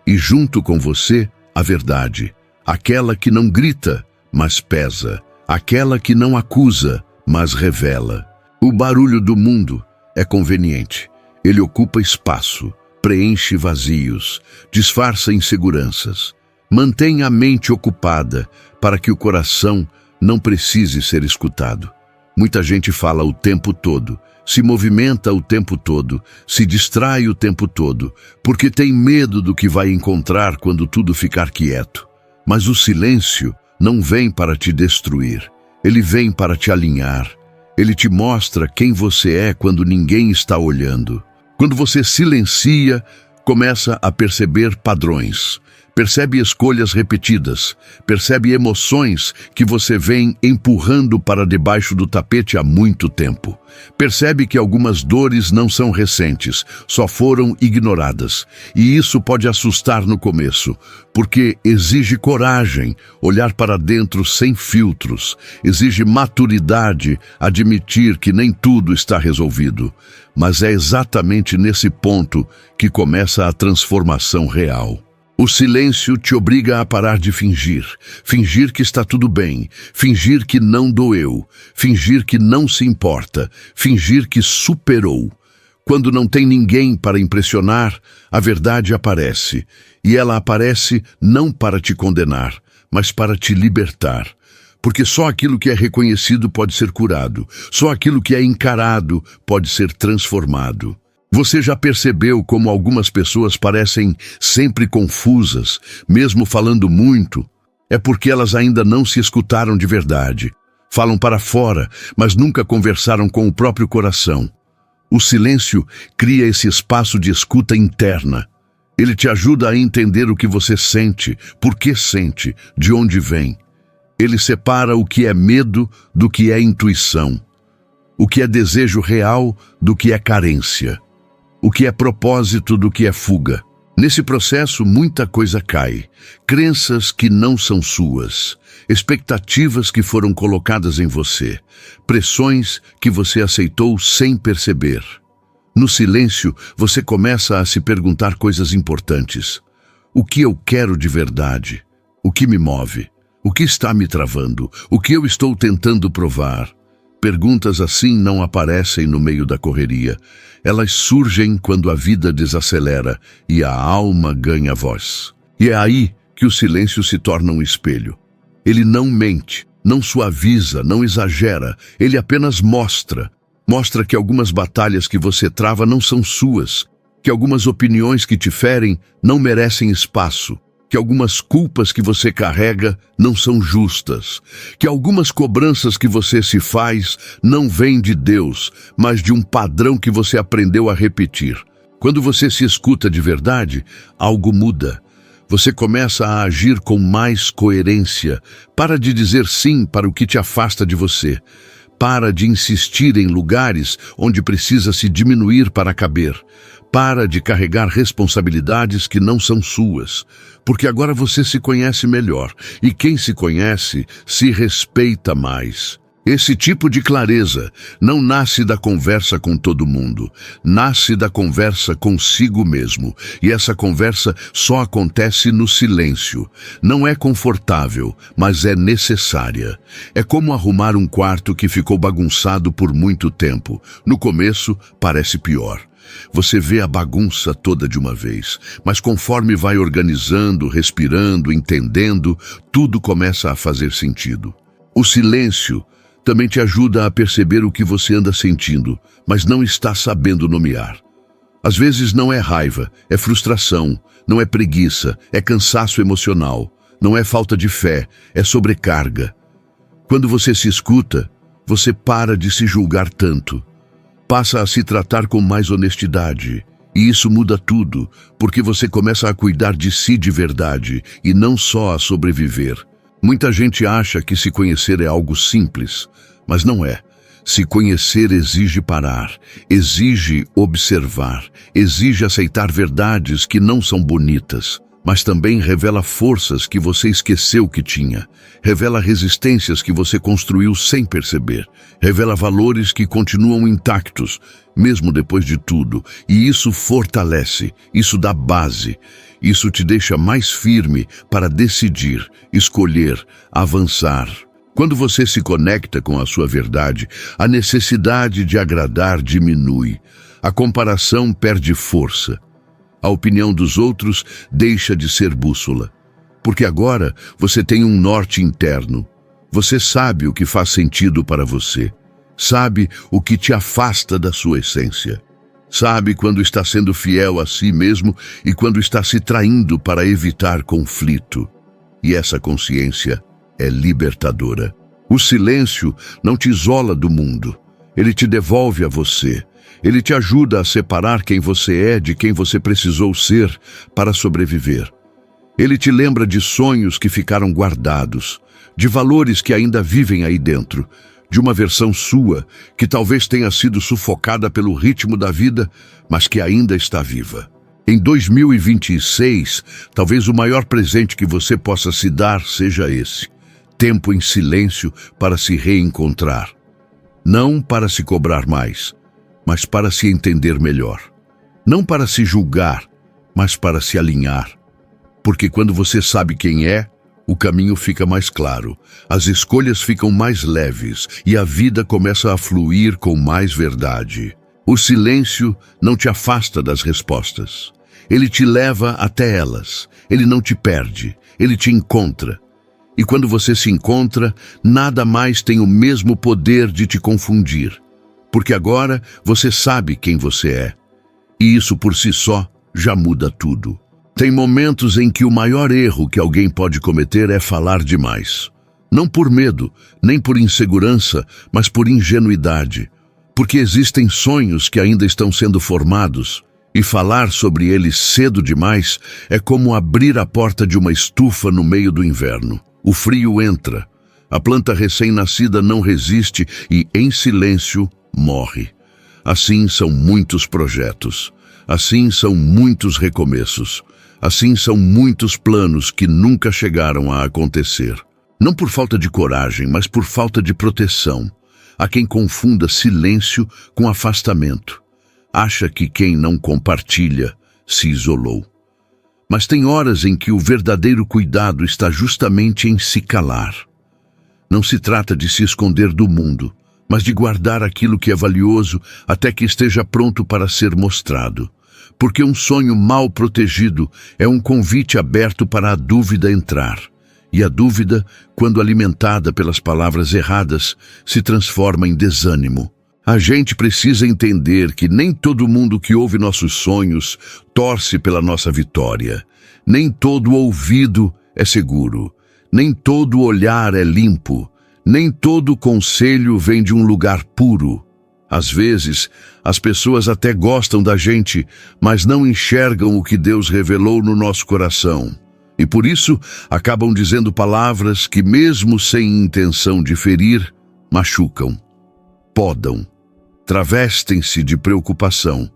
E junto com você, a verdade. Aquela que não grita, mas pesa. Aquela que não acusa, mas revela. O barulho do mundo é conveniente. Ele ocupa espaço, preenche vazios, disfarça inseguranças. Mantém a mente ocupada para que o coração não precise ser escutado. Muita gente fala o tempo todo, se movimenta o tempo todo, se distrai o tempo todo, porque tem medo do que vai encontrar quando tudo ficar quieto. Mas o silêncio não vem para te destruir. Ele vem para te alinhar. Ele te mostra quem você é quando ninguém está olhando. Quando você silencia, começa a perceber padrões. Percebe escolhas repetidas, percebe emoções que você vem empurrando para debaixo do tapete há muito tempo. Percebe que algumas dores não são recentes, só foram ignoradas. E isso pode assustar no começo, porque exige coragem olhar para dentro sem filtros, exige maturidade admitir que nem tudo está resolvido. Mas é exatamente nesse ponto que começa a transformação real. O silêncio te obriga a parar de fingir. Fingir que está tudo bem. Fingir que não doeu. Fingir que não se importa. Fingir que superou. Quando não tem ninguém para impressionar, a verdade aparece. E ela aparece não para te condenar, mas para te libertar. Porque só aquilo que é reconhecido pode ser curado. Só aquilo que é encarado pode ser transformado. Você já percebeu como algumas pessoas parecem sempre confusas, mesmo falando muito? É porque elas ainda não se escutaram de verdade. Falam para fora, mas nunca conversaram com o próprio coração. O silêncio cria esse espaço de escuta interna. Ele te ajuda a entender o que você sente, por que sente, de onde vem. Ele separa o que é medo do que é intuição, o que é desejo real do que é carência. O que é propósito do que é fuga. Nesse processo, muita coisa cai. Crenças que não são suas. Expectativas que foram colocadas em você. Pressões que você aceitou sem perceber. No silêncio, você começa a se perguntar coisas importantes. O que eu quero de verdade? O que me move? O que está me travando? O que eu estou tentando provar? Perguntas assim não aparecem no meio da correria. Elas surgem quando a vida desacelera e a alma ganha voz. E é aí que o silêncio se torna um espelho. Ele não mente, não suaviza, não exagera. Ele apenas mostra. Mostra que algumas batalhas que você trava não são suas, que algumas opiniões que te ferem não merecem espaço, que algumas culpas que você carrega não são justas, que algumas cobranças que você se faz não vêm de Deus, mas de um padrão que você aprendeu a repetir. Quando você se escuta de verdade, algo muda. Você começa a agir com mais coerência. Para de dizer sim para o que te afasta de você. Para de insistir em lugares onde precisa se diminuir para caber. Para de carregar responsabilidades que não são suas, porque agora você se conhece melhor, e quem se conhece se respeita mais. Esse tipo de clareza não nasce da conversa com todo mundo, nasce da conversa consigo mesmo, e essa conversa só acontece no silêncio. Não é confortável, mas é necessária. É como arrumar um quarto que ficou bagunçado por muito tempo. No começo, parece pior. Você vê a bagunça toda de uma vez, mas conforme vai organizando, respirando, entendendo, tudo começa a fazer sentido. O silêncio também te ajuda a perceber o que você anda sentindo, mas não está sabendo nomear. Às vezes não é raiva, é frustração, não é preguiça, é cansaço emocional, não é falta de fé, é sobrecarga. Quando você se escuta, você para de se julgar tanto. Passa a se tratar com mais honestidade. E isso muda tudo, porque você começa a cuidar de si de verdade e não só a sobreviver. Muita gente acha que se conhecer é algo simples, mas não é. Se conhecer exige parar, exige observar, exige aceitar verdades que não são bonitas, mas também revela forças que você esqueceu que tinha, revela resistências que você construiu sem perceber, revela valores que continuam intactos, mesmo depois de tudo, e isso fortalece, isso dá base, isso te deixa mais firme para decidir, escolher, avançar. Quando você se conecta com a sua verdade, a necessidade de agradar diminui, a comparação perde força. A opinião dos outros deixa de ser bússola, porque agora você tem um norte interno. Você sabe o que faz sentido para você, sabe o que te afasta da sua essência, sabe quando está sendo fiel a si mesmo e quando está se traindo para evitar conflito. E essa consciência é libertadora. O silêncio não te isola do mundo. Ele te devolve a você. Ele te ajuda a separar quem você é de quem você precisou ser para sobreviver. Ele te lembra de sonhos que ficaram guardados, de valores que ainda vivem aí dentro, de uma versão sua que talvez tenha sido sufocada pelo ritmo da vida, mas que ainda está viva. Em 2026, talvez o maior presente que você possa se dar seja esse: tempo em silêncio para se reencontrar. Não para se cobrar mais, mas para se entender melhor. Não para se julgar, mas para se alinhar. Porque quando você sabe quem é, o caminho fica mais claro, as escolhas ficam mais leves e a vida começa a fluir com mais verdade. O silêncio não te afasta das respostas. Ele te leva até elas. Ele não te perde. Ele te encontra. E quando você se encontra, nada mais tem o mesmo poder de te confundir. Porque agora você sabe quem você é. E isso por si só já muda tudo. Tem momentos em que o maior erro que alguém pode cometer é falar demais. Não por medo, nem por insegurança, mas por ingenuidade. Porque existem sonhos que ainda estão sendo formados, e falar sobre eles cedo demais é como abrir a porta de uma estufa no meio do inverno. O frio entra, a planta recém-nascida não resiste e, em silêncio, morre. Assim são muitos projetos, assim são muitos recomeços, assim são muitos planos que nunca chegaram a acontecer. Não por falta de coragem, mas por falta de proteção. Há quem confunda silêncio com afastamento. Acha que quem não compartilha se isolou. Mas tem horas em que o verdadeiro cuidado está justamente em se calar. Não se trata de se esconder do mundo, mas de guardar aquilo que é valioso até que esteja pronto para ser mostrado. Porque um sonho mal protegido é um convite aberto para a dúvida entrar. E a dúvida, quando alimentada pelas palavras erradas, se transforma em desânimo. A gente precisa entender que nem todo mundo que ouve nossos sonhos torce pela nossa vitória. Nem todo ouvido é seguro. Nem todo olhar é limpo. Nem todo conselho vem de um lugar puro. Às vezes, as pessoas até gostam da gente, mas não enxergam o que Deus revelou no nosso coração. E por isso, acabam dizendo palavras que, mesmo sem intenção de ferir, machucam, podam, travestem-se de preocupação,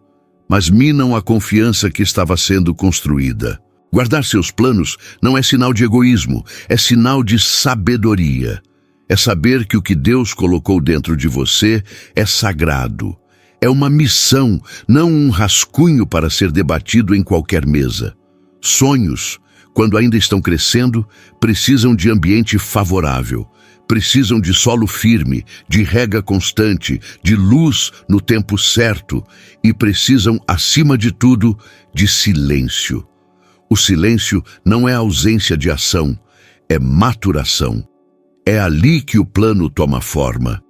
mas minam a confiança que estava sendo construída. Guardar seus planos não é sinal de egoísmo, é sinal de sabedoria. É saber que o que Deus colocou dentro de você é sagrado. É uma missão, não um rascunho para ser debatido em qualquer mesa. Sonhos, quando ainda estão crescendo, precisam de ambiente favorável. Precisam de solo firme, de rega constante, de luz no tempo certo e precisam, acima de tudo, de silêncio. O silêncio não é ausência de ação, é maturação. É ali que o plano toma forma,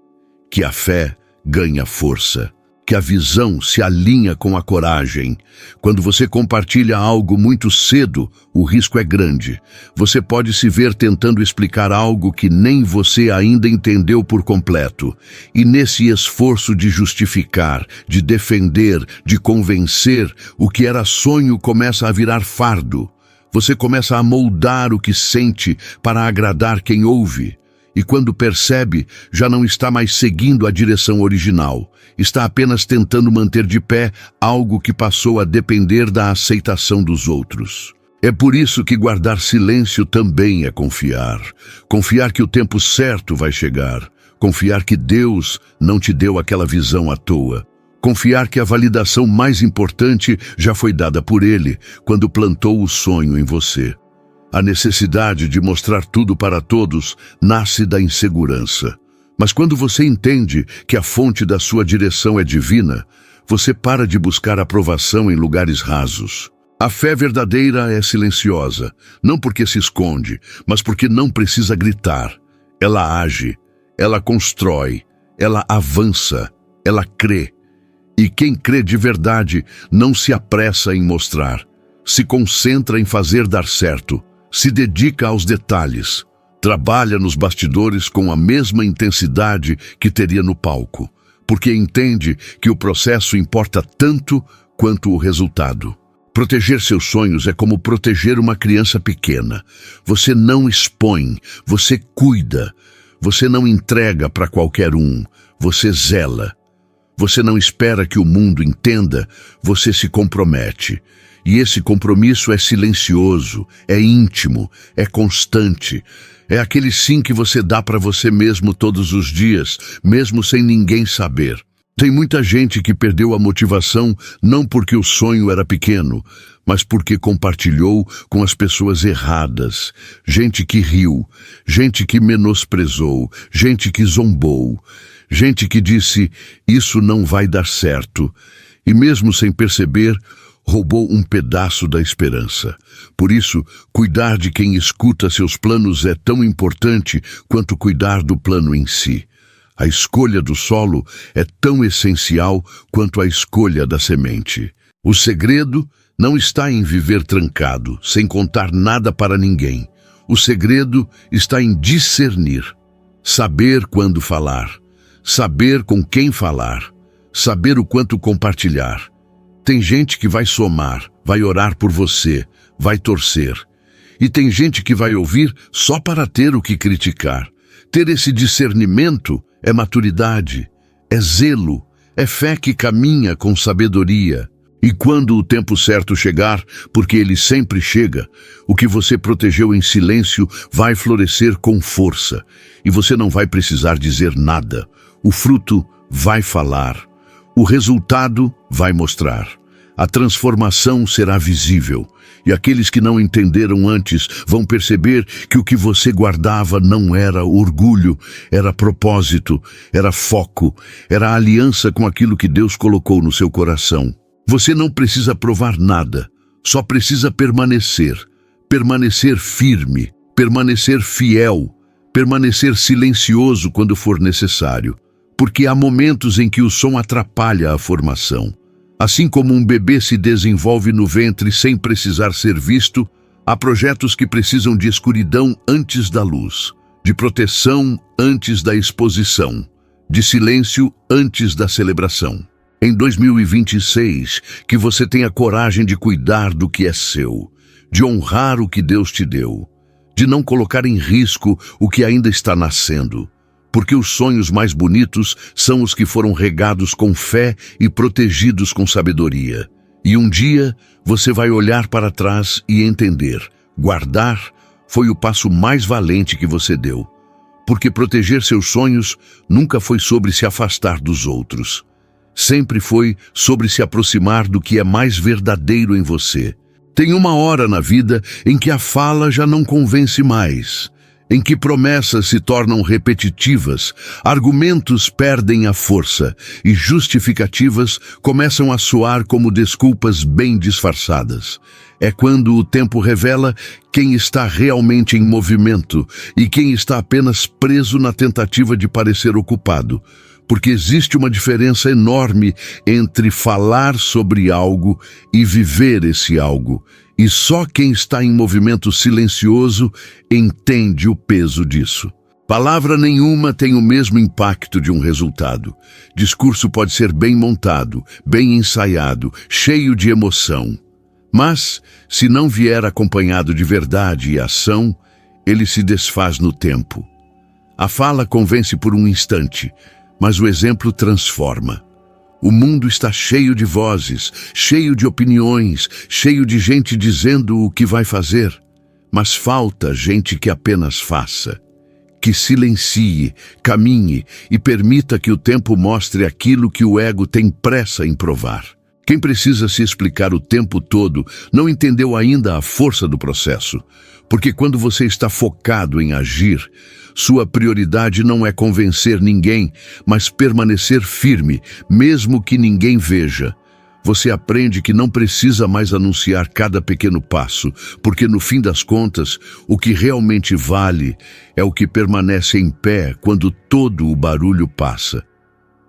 que a fé ganha força, que a visão se alinha com a coragem. Quando você compartilha algo muito cedo, o risco é grande. Você pode se ver tentando explicar algo que nem você ainda entendeu por completo. E nesse esforço de justificar, de defender, de convencer, o que era sonho começa a virar fardo. Você começa a moldar o que sente para agradar quem ouve. E quando percebe, já não está mais seguindo a direção original. Está apenas tentando manter de pé algo que passou a depender da aceitação dos outros. É por isso que guardar silêncio também é confiar. Confiar que o tempo certo vai chegar. Confiar que Deus não te deu aquela visão à toa. Confiar que a validação mais importante já foi dada por Ele, quando plantou o sonho em você. A necessidade de mostrar tudo para todos nasce da insegurança. Mas quando você entende que a fonte da sua direção é divina, você para de buscar aprovação em lugares rasos. A fé verdadeira é silenciosa, não porque se esconde, mas porque não precisa gritar. Ela age, ela constrói, ela avança, ela crê. E quem crê de verdade não se apressa em mostrar, se concentra em fazer dar certo, se dedica aos detalhes, trabalha nos bastidores com a mesma intensidade que teria no palco, porque entende que o processo importa tanto quanto o resultado. Proteger seus sonhos é como proteger uma criança pequena. Você não expõe, você cuida. Você não entrega para qualquer um, você zela. Você não espera que o mundo entenda, você se compromete. E esse compromisso é silencioso, é íntimo, é constante. É aquele sim que você dá para você mesmo todos os dias, mesmo sem ninguém saber. Tem muita gente que perdeu a motivação não porque o sonho era pequeno, mas porque compartilhou com as pessoas erradas. Gente que riu, gente que menosprezou, gente que zombou, gente que disse, isso não vai dar certo. E mesmo sem perceber, roubou um pedaço da esperança. Por isso, cuidar de quem escuta seus planos é tão importante quanto cuidar do plano em si. A escolha do solo é tão essencial quanto a escolha da semente. O segredo não está em viver trancado, sem contar nada para ninguém. O segredo está em discernir, saber quando falar, saber com quem falar, saber o quanto compartilhar. Tem gente que vai somar, vai orar por você, vai torcer. E tem gente que vai ouvir só para ter o que criticar. Ter esse discernimento é maturidade, é zelo, é fé que caminha com sabedoria. E quando o tempo certo chegar, porque ele sempre chega, o que você protegeu em silêncio vai florescer com força. E você não vai precisar dizer nada. O fruto vai falar. O resultado vai mostrar. A transformação será visível. E aqueles que não entenderam antes vão perceber que o que você guardava não era orgulho, era propósito, era foco, era aliança com aquilo que Deus colocou no seu coração. Você não precisa provar nada, só precisa permanecer. Permanecer firme, permanecer fiel, permanecer silencioso quando for necessário. Porque há momentos em que o som atrapalha a formação. Assim como um bebê se desenvolve no ventre sem precisar ser visto, há projetos que precisam de escuridão antes da luz, de proteção antes da exposição, de silêncio antes da celebração. Em 2026, que você tenha coragem de cuidar do que é seu, de honrar o que Deus te deu, de não colocar em risco o que ainda está nascendo. Porque os sonhos mais bonitos são os que foram regados com fé e protegidos com sabedoria. E um dia você vai olhar para trás e entender, guardar foi o passo mais valente que você deu. Porque proteger seus sonhos nunca foi sobre se afastar dos outros. Sempre foi sobre se aproximar do que é mais verdadeiro em você. Tem uma hora na vida em que a fala já não convence mais, em que promessas se tornam repetitivas, argumentos perdem a força e justificativas começam a soar como desculpas bem disfarçadas. É quando o tempo revela quem está realmente em movimento e quem está apenas preso na tentativa de parecer ocupado. Porque existe uma diferença enorme entre falar sobre algo e viver esse algo. E só quem está em movimento silencioso entende o peso disso. Palavra nenhuma tem o mesmo impacto de um resultado. Discurso pode ser bem montado, bem ensaiado, cheio de emoção. Mas, se não vier acompanhado de verdade e ação, ele se desfaz no tempo. A fala convence por um instante, mas o exemplo transforma. O mundo está cheio de vozes, cheio de opiniões, cheio de gente dizendo o que vai fazer. Mas falta gente que apenas faça, que silencie, caminhe e permita que o tempo mostre aquilo que o ego tem pressa em provar. Quem precisa se explicar o tempo todo não entendeu ainda a força do processo, porque quando você está focado em agir, sua prioridade não é convencer ninguém, mas permanecer firme, mesmo que ninguém veja. Você aprende que não precisa mais anunciar cada pequeno passo, porque no fim das contas, o que realmente vale é o que permanece em pé quando todo o barulho passa.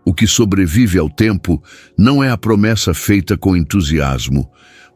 O que sobrevive ao tempo não é a promessa feita com entusiasmo,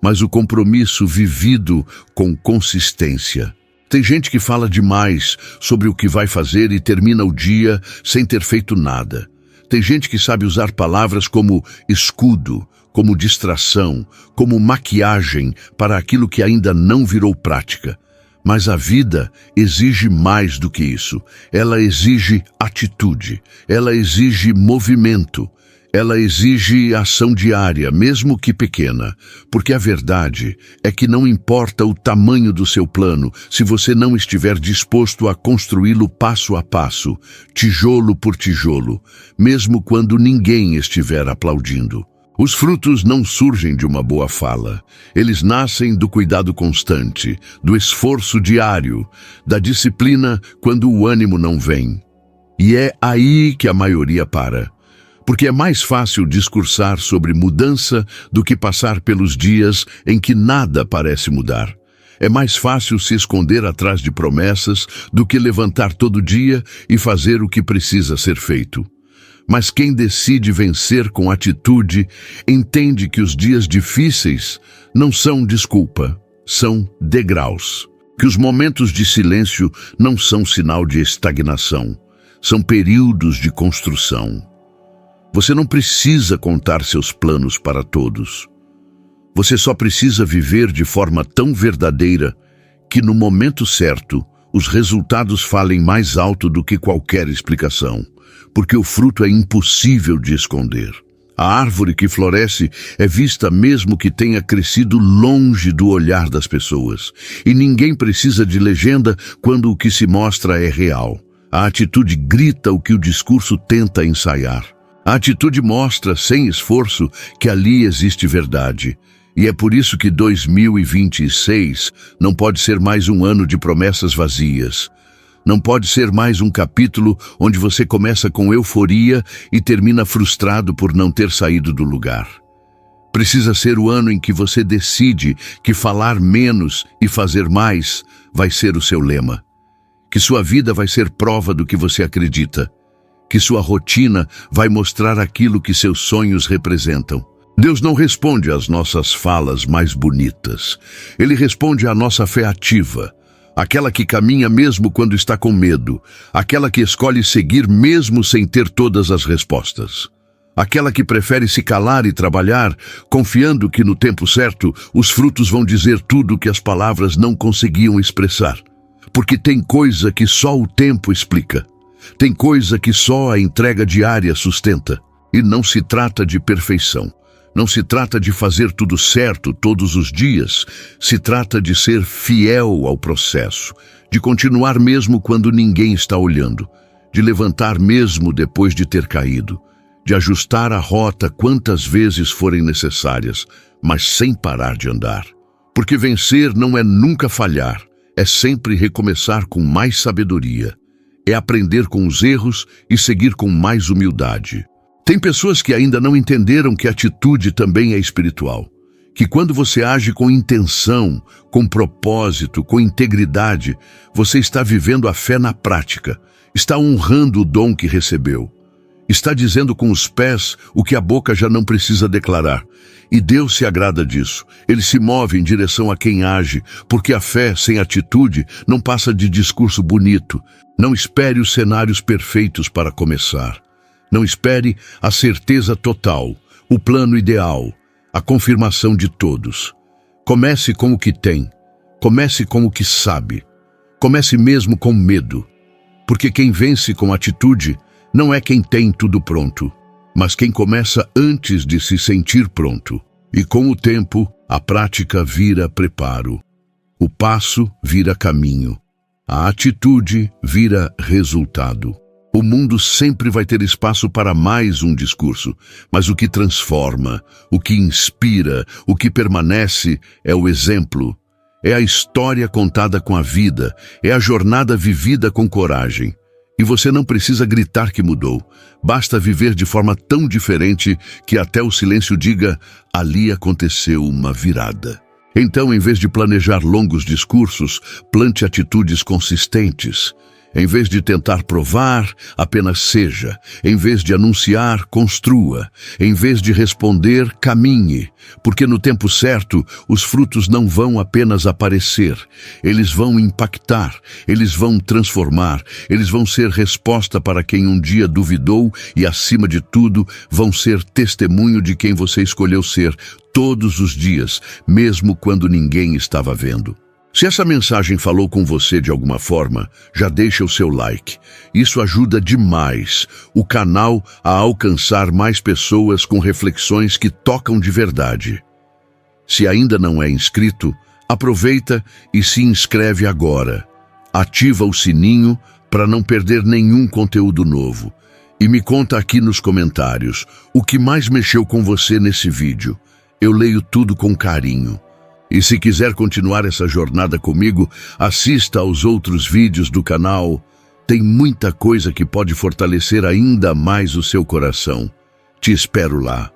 mas o compromisso vivido com consistência. Tem gente que fala demais sobre o que vai fazer e termina o dia sem ter feito nada. Tem gente que sabe usar palavras como escudo, como distração, como maquiagem para aquilo que ainda não virou prática. Mas a vida exige mais do que isso. Ela exige atitude, ela exige movimento, ela exige ação diária, mesmo que pequena. Porque a verdade é que não importa o tamanho do seu plano, se você não estiver disposto a construí-lo passo a passo, tijolo por tijolo, mesmo quando ninguém estiver aplaudindo. Os frutos não surgem de uma boa fala. Eles nascem do cuidado constante, do esforço diário, da disciplina quando o ânimo não vem. E é aí que a maioria para. Porque é mais fácil discursar sobre mudança do que passar pelos dias em que nada parece mudar. É mais fácil se esconder atrás de promessas do que levantar todo dia e fazer o que precisa ser feito. Mas quem decide vencer com atitude entende que os dias difíceis não são desculpa, são degraus. Que os momentos de silêncio não são sinal de estagnação, são períodos de construção. Você não precisa contar seus planos para todos. Você só precisa viver de forma tão verdadeira que no momento certo os resultados falem mais alto do que qualquer explicação. Porque o fruto é impossível de esconder. A árvore que floresce é vista mesmo que tenha crescido longe do olhar das pessoas. E ninguém precisa de legenda quando o que se mostra é real. A atitude grita o que o discurso tenta ensaiar. A atitude mostra, sem esforço, que ali existe verdade. E é por isso que 2026 não pode ser mais um ano de promessas vazias. Não pode ser mais um capítulo onde você começa com euforia e termina frustrado por não ter saído do lugar. Precisa ser o ano em que você decide que falar menos e fazer mais vai ser o seu lema. Que sua vida vai ser prova do que você acredita. Que sua rotina vai mostrar aquilo que seus sonhos representam. Deus não responde às nossas falas mais bonitas. Ele responde à nossa fé ativa. Aquela que caminha mesmo quando está com medo. Aquela que escolhe seguir mesmo sem ter todas as respostas. Aquela que prefere se calar e trabalhar, confiando que no tempo certo os frutos vão dizer tudo o que as palavras não conseguiam expressar. Porque tem coisa que só o tempo explica. Tem coisa que só a entrega diária sustenta. E não se trata de perfeição. Não se trata de fazer tudo certo todos os dias, se trata de ser fiel ao processo, de continuar mesmo quando ninguém está olhando, de levantar mesmo depois de ter caído, de ajustar a rota quantas vezes forem necessárias, mas sem parar de andar. Porque vencer não é nunca falhar, é sempre recomeçar com mais sabedoria, é aprender com os erros e seguir com mais humildade. Tem pessoas que ainda não entenderam que atitude também é espiritual. Que quando você age com intenção, com propósito, com integridade, você está vivendo a fé na prática, está honrando o dom que recebeu. Está dizendo com os pés o que a boca já não precisa declarar. E Deus se agrada disso. Ele se move em direção a quem age, porque a fé sem atitude não passa de discurso bonito. Não espere os cenários perfeitos para começar. Não espere a certeza total, o plano ideal, a confirmação de todos. Comece com o que tem. Comece com o que sabe. Comece mesmo com medo. Porque quem vence com atitude não é quem tem tudo pronto, mas quem começa antes de se sentir pronto. E com o tempo, a prática vira preparo. O passo vira caminho. A atitude vira resultado. O mundo sempre vai ter espaço para mais um discurso, mas o que transforma, o que inspira, o que permanece é o exemplo. É a história contada com a vida, é a jornada vivida com coragem. E você não precisa gritar que mudou, basta viver de forma tão diferente que até o silêncio diga, ali aconteceu uma virada. Então, em vez de planejar longos discursos, plante atitudes consistentes. Em vez de tentar provar, apenas seja. Em vez de anunciar, construa. Em vez de responder, caminhe. Porque no tempo certo, os frutos não vão apenas aparecer. Eles vão impactar, eles vão transformar, eles vão ser resposta para quem um dia duvidou e, acima de tudo, vão ser testemunho de quem você escolheu ser todos os dias, mesmo quando ninguém estava vendo. Se essa mensagem falou com você de alguma forma, já deixa o seu like. Isso ajuda demais o canal a alcançar mais pessoas com reflexões que tocam de verdade. Se ainda não é inscrito, aproveita e se inscreve agora. Ativa o sininho para não perder nenhum conteúdo novo. E me conta aqui nos comentários o que mais mexeu com você nesse vídeo. Eu leio tudo com carinho. E se quiser continuar essa jornada comigo, assista aos outros vídeos do canal. Tem muita coisa que pode fortalecer ainda mais o seu coração. Te espero lá.